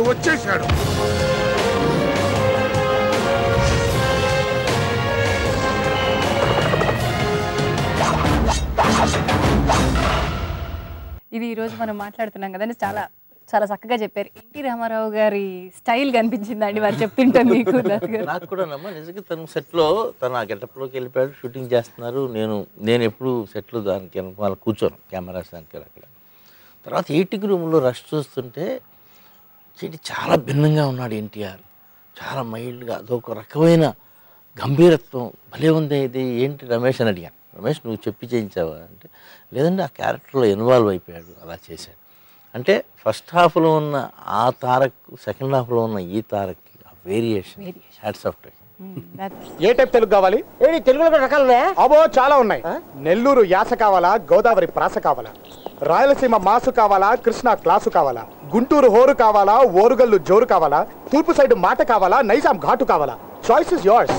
వాడు వచ్చేశాడు. ఇది ఈరోజు మనం మాట్లాడుతున్నాం కదండి, చాలా చాలా చక్కగా చెప్పారు. ఎన్టీ రామారావు గారి స్టైల్ కనిపించిందండి వారు చెప్తుంటే మీకు? నాకు కూడా నమ్మ నిజంగా తను సెట్లో తను ఆ గెటప్లోకి వెళ్ళిపోయాడు, షూటింగ్ చేస్తున్నారు. నేను ఎప్పుడు సెట్లో దానికి వాళ్ళు కూర్చోను, కెమెరాస్ దానికి అక్కడ. తర్వాత ఎయిటింగ్ రూమ్లో రష్ చూస్తుంటే చాలా భిన్నంగా ఉన్నాడు ఎన్టీఆర్. చాలా మైల్డ్గా అదొక రకమైన గంభీరత్వం. భలే ఉంది ఇది ఏంటి రమేష్ అని అడిగాను. రమేష్ నువ్వు చెప్పి చేయించావా అంటే, లేదండి ఆ క్యారెక్టర్లో ఇన్వాల్వ్ అయిపోయాడు, అలా చేశాడు. అంటే ఫస్ట్ హాఫ్లో ఉన్న ఆ తారక్, సెకండ్ హాఫ్లో ఉన్న ఈ తారక్ వేరియేషన్, హ్యాట్స్ ఆఫ్. ఏ టైప్ తెలుగు కావాలి? తెలుగులో రకాలు ఉన్నాయా? అబో చాలా ఉన్నాయి. నెల్లూరు యాస కావాలా, గోదావరి ప్రాస కావాలా, రాయలసీమ మాసు కావాలా, కృష్ణా క్లాసు కావాలా, గుంటూరు హోరు కావాలా, ఓరుగల్లు జోరు కావాలా, తూర్పు సైడ్ మాట కావాలా, నైజాం ఘాటు కావాలా? Choice is yours.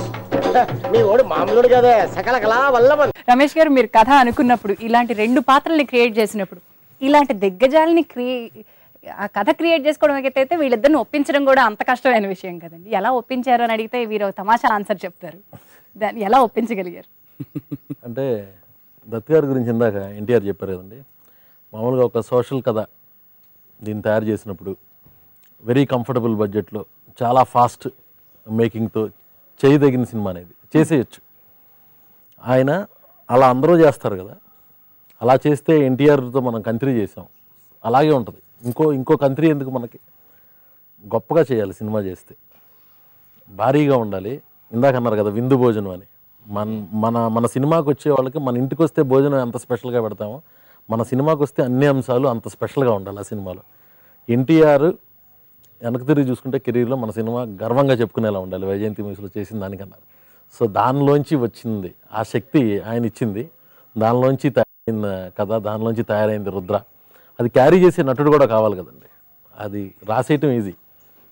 మీ ఓడి మామూలుడు కదా, సకల కళా వల్లభన్. రమేష్ గారు, మీరు కథ అనుకున్నప్పుడు, ఇలాంటి 2 పాత్రల్ని క్రియేట్ చేసినప్పుడు, ఇలాంటి దిగ్గజాలని ఆ కథ క్రియేట్ చేసుకోవడం అయితే వీళ్ళిద్దరిని ఒప్పించడం కూడా అంత కష్టమైన విషయం కదండి. ఎలా ఒప్పించారు అని అడిగితే వీరు తమాషా ఆన్సర్ చెప్తారు. దాన్ని ఎలా ఒప్పించగలిగారు? అంటే దత్ గారి గురించి ఇందాక ఎన్టీఆర్ చెప్పారు కదండి, మామూలుగా ఒక సోషల్ కథ దీన్ని తయారు చేసినప్పుడు వెరీ కంఫర్టబుల్ బడ్జెట్లో చాలా ఫాస్ట్ మేకింగ్తో చేయదగిన సినిమా అనేది చేసేయచ్చు. ఆయన అలా అందరూ చేస్తారు కదా, అలా చేస్తే ఎన్టీఆర్తో మనం కంట్రీ చేసాం, అలాగే ఉంటుంది. ఇంకో కంట్రీ ఎందుకు మనకి? గొప్పగా చేయాలి సినిమా చేస్తే, భారీగా ఉండాలి. ఇందాక అన్నారు కదా విందు భోజనం అని. మన సినిమాకి వచ్చే వాళ్ళకి మన ఇంటికి వస్తే భోజనం ఎంత స్పెషల్గా పెడతామో, మన సినిమాకి వస్తే అన్ని అంశాలు అంత స్పెషల్గా ఉండాలి ఆ సినిమాలో. ఎన్టీఆర్ వెనక్కి తిరిగి చూసుకుంటే కెరీర్లో మన సినిమా గర్వంగా చెప్పుకునేలా ఉండాలి వైజయంతి మూవీస్లో చేసిన దానికన్నా. సో దానిలోంచి వచ్చింది ఆ శక్తి ఆయన ఇచ్చింది, దానిలోంచి తయారైన కథ, దానిలోంచి తయారైంది రుద్ర. అది క్యారీ చేసే నటుడు కూడా కావాలి కదండి. అది రాసేయటం ఈజీ,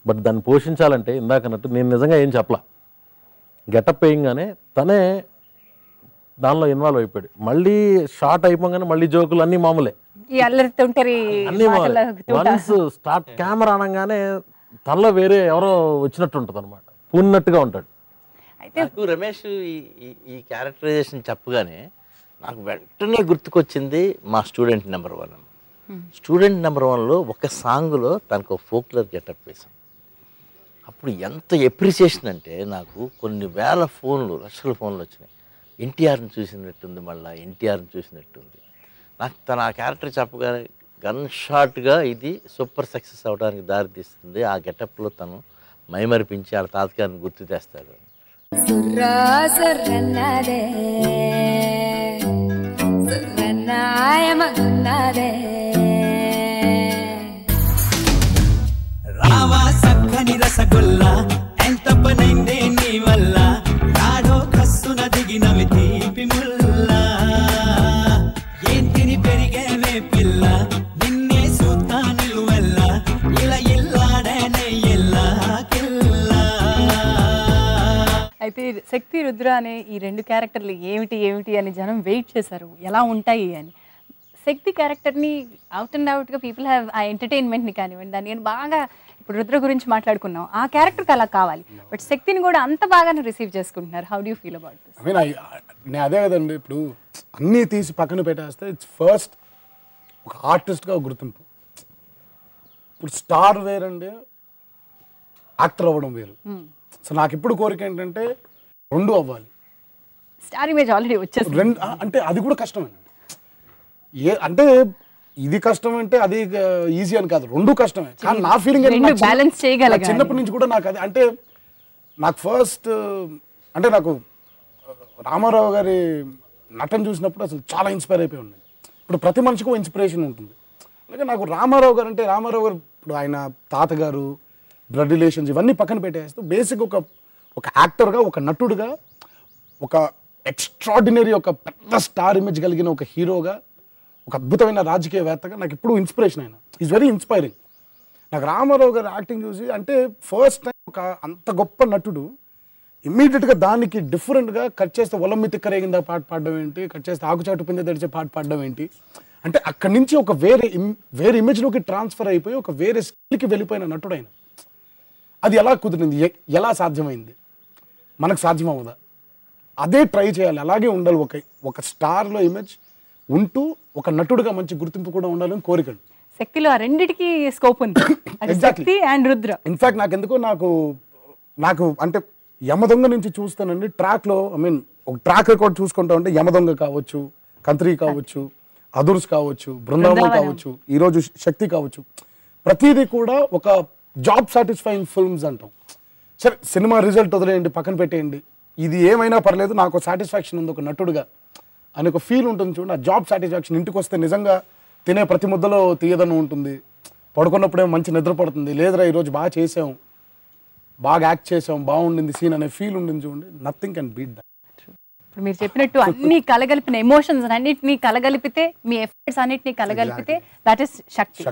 బట్ దాన్ని పోషించాలంటే ఇందాకన్నట్టు నేను నిజంగా ఏం చెప్పలా, గెటప్ వేయంగానే తనే దానిలో ఇన్వాల్వ్ అయిపోయాడు. మళ్ళీ షార్ట్ అయిపోగానే మళ్ళీ జోకులు అన్నీ మామూలే, అన్నీ మామూలే. వన్స్ స్టార్ట్ కెమెరా అనగానే తనలో వేరే ఎవరో వచ్చినట్టు ఉంటుంది అనమాట, పూన్నట్టుగా ఉంటాడు. నాకు రమేష్ ఈ క్యారెక్టరైజేషన్ చెప్పగానే నాకు వెంటనే గుర్తుకొచ్చింది మా స్టూడెంట్ నెంబర్ 1. స్టూడెంట్ నెంబర్ 1లో ఒక సాంగ్లో తనకు ఫోక్లర్ గెటప్ వేసాం. అప్పుడు ఎంత ఎప్రిసియేషన్ అంటే, నాకు కొన్ని వేల ఫోన్లు, లక్షల ఫోన్లు వచ్చినాయి. ఎన్టీఆర్ని చూసినట్టుంది, మళ్ళీ ఎన్టీఆర్ని చూసినట్టుంది. నాకు తన ఆ క్యారెక్టర్ చెప్పగానే గన్ షాట్గా ఇది సూపర్ సక్సెస్ అవడానికి దారితీస్తుంది. ఆ గెటప్లో తను మైమరిపించి ఆ తాతగారిని గుర్తు తెస్తాడు. రావా సక్కని రసగుల్లా ఎంత పనైందే నీ వల్ల, నాడో కస్సున దిగినవి తీపి ముల్లా, ఏం తిని పెరిగేవే పిల్ల, నిన్నే సూతా నిలువెల్ల, ఇలా ఇల్లాడనే ఎల్లా కిల్లా. అయితే శక్తి రుద్ర అనే ఈ 2 క్యారెక్టర్లు ఏమిటి అని జనం వెయిట్ చేశారు, ఎలా ఉంటాయి అని. శక్తి క్యారెక్టర్ని అవుట్ అండ్ అవుట్గా పీపుల్ హ్యావ్ ఆ ఎంటర్టైన్మెంట్ని కానివ్వండి, దాన్ని నేను బాగా ఇప్పుడు రుద్ర గురించి మాట్లాడుకున్నాం, ఆ క్యారెక్టర్కి అలా కావాలి, బట్ శక్తిని కూడా అంత బాగానే రిసీవ్ చేసుకుంటున్నారు. How do you feel about this? నేను అదే కదండి, ఇప్పుడు అన్నీ తీసి పక్కన పెట్టేస్తే ఇట్స్ ఫస్ట్ ఒక ఆర్టిస్ట్గా గుర్తింపు. ఇప్పుడు స్టార్ వేరండి, యాక్టర్ అవ్వడం వేరు. సో నాకు ఇప్పుడు కోరిక ఏంటంటే 2 అవ్వాలి. స్టార్ ఇమేజ్ ఆల్రెడీ వచ్చేసి అంటే అది కూడా కష్టమే. అంటే ఇది కష్టం అంటే అది ఈజీ అని కాదు, 2 కష్టమే. కానీ నా ఫీలింగ్ బ్యాలెన్స్ చేయగలగాలి. చిన్నప్పటి నుంచి కూడా నాకు అది అంటే నాకు ఫస్ట్ అంటే నాకు రామారావు గారి నటన చూసినప్పుడు అసలు చాలా ఇన్స్పైర్ అయిపోయి ఉన్నాయి. ఇప్పుడు ప్రతి మనిషికి ఇన్స్పిరేషన్ ఉంటుంది. అలాగే నాకు రామారావు గారు అంటే, రామారావు గారు ఇప్పుడు ఆయన తాతగారు, బ్లడ్ రిలేషన్స్ ఇవన్నీ పక్కన పెట్టేస్తూ బేసిక్ ఒక యాక్టర్గా, ఒక నటుడుగా, ఒక ఎక్స్ట్రాడినరీ ఒక పెద్ద స్టార్ ఇమేజ్ కలిగిన ఒక హీరోగా, ఒక అద్భుతమైన రాజకీయవేత్తగా నాకు ఇప్పుడు ఇన్స్పిరేషన్ అయినా. Is very inspiring. నాకు రామారావు గారు యాక్టింగ్ చూసి అంటే ఫస్ట్ టైం ఒక అంత గొప్ప నటుడు ఇమ్మీడియట్గా దానికి డిఫరెంట్గా కట్ చేస్తే ఒలమ్మి తిక్కరేగిందా పాట పాడడం ఏంటి, కట్ చేస్తే ఆకుచాటు పిందె తెడిచే పాట పాడడం ఏంటి అంటే అక్కడి నుంచి ఒక వేరే ఇమేజ్లోకి ట్రాన్స్ఫర్ అయిపోయి ఒక వేరే స్కిల్కి వెళ్ళిపోయిన నటుడు ఆయన. అది ఎలా కుదిరింది, ఎలా సాధ్యమైంది, మనకు సాధ్యం అవ్వదా, అదే ట్రై చేయాలి, అలాగే ఉండాలి. ఒక స్టార్లో ఇమేజ్ ఉంటూ ఒక నటుడుగా మంచి గుర్తింపు కూడా ఉండాలని కోరికలు. శక్తిలో ఆ రెండిటికి స్కోప్ ఉంది. అది శక్తి అండ్ రుద్ర. ఇన్ఫాక్ట్ నాకు అంటే యమదొంగ నుంచి చూస్తానండి, ట్రాక్లో ఒక ట్రాక్ రికార్డ్ చూసుకుంటా ఉంటే యమదొంగ కావచ్చు, కంత్రి కావచ్చు, అదుర్స్ కావచ్చు, బృందావనం కావచ్చు, ఈరోజు శక్తి కావచ్చు, ప్రతిదీ కూడా ఒక జాబ్ సాటిస్ఫైయింగ్ ఫిల్మ్స్ అంటాం. సరే సినిమా రిజల్ట్ వదిలేయండి, పక్కన పెట్టేయండి, ఇది ఏమైనా పర్లేదు, నాకు సాటిస్ఫాక్షన్ ఉంది ఒక నటుడుగా అని ఒక ఫీల్ ఉంటుంది చూడండి. ఆ జాబ్ సాటిస్ఫాక్షన్ ఇంటికి వస్తే నిజంగా తినే ప్రతి ముద్దలో తీయదనం ఉంటుంది, పడుకున్నప్పుడేమో మంచి నిద్ర పడుతుంది, లేదురా ఈరోజు బాగా చేసాం, బాగా యాక్ట్ చేసాం, బాగుండింది సీన్ అనే ఫీల్ ఉండింది చూడండి. Nothing can beat that. ఇప్పుడు మీరు చెప్పినట్టు అన్ని కలగలిపిన ఎమోషన్స్ అన్నిటినీ కలగలిపితే, మీ ఎఫర్ట్స్ అన్నిటినీ కలగలిపితే దట్ ఈస్ శక్తి.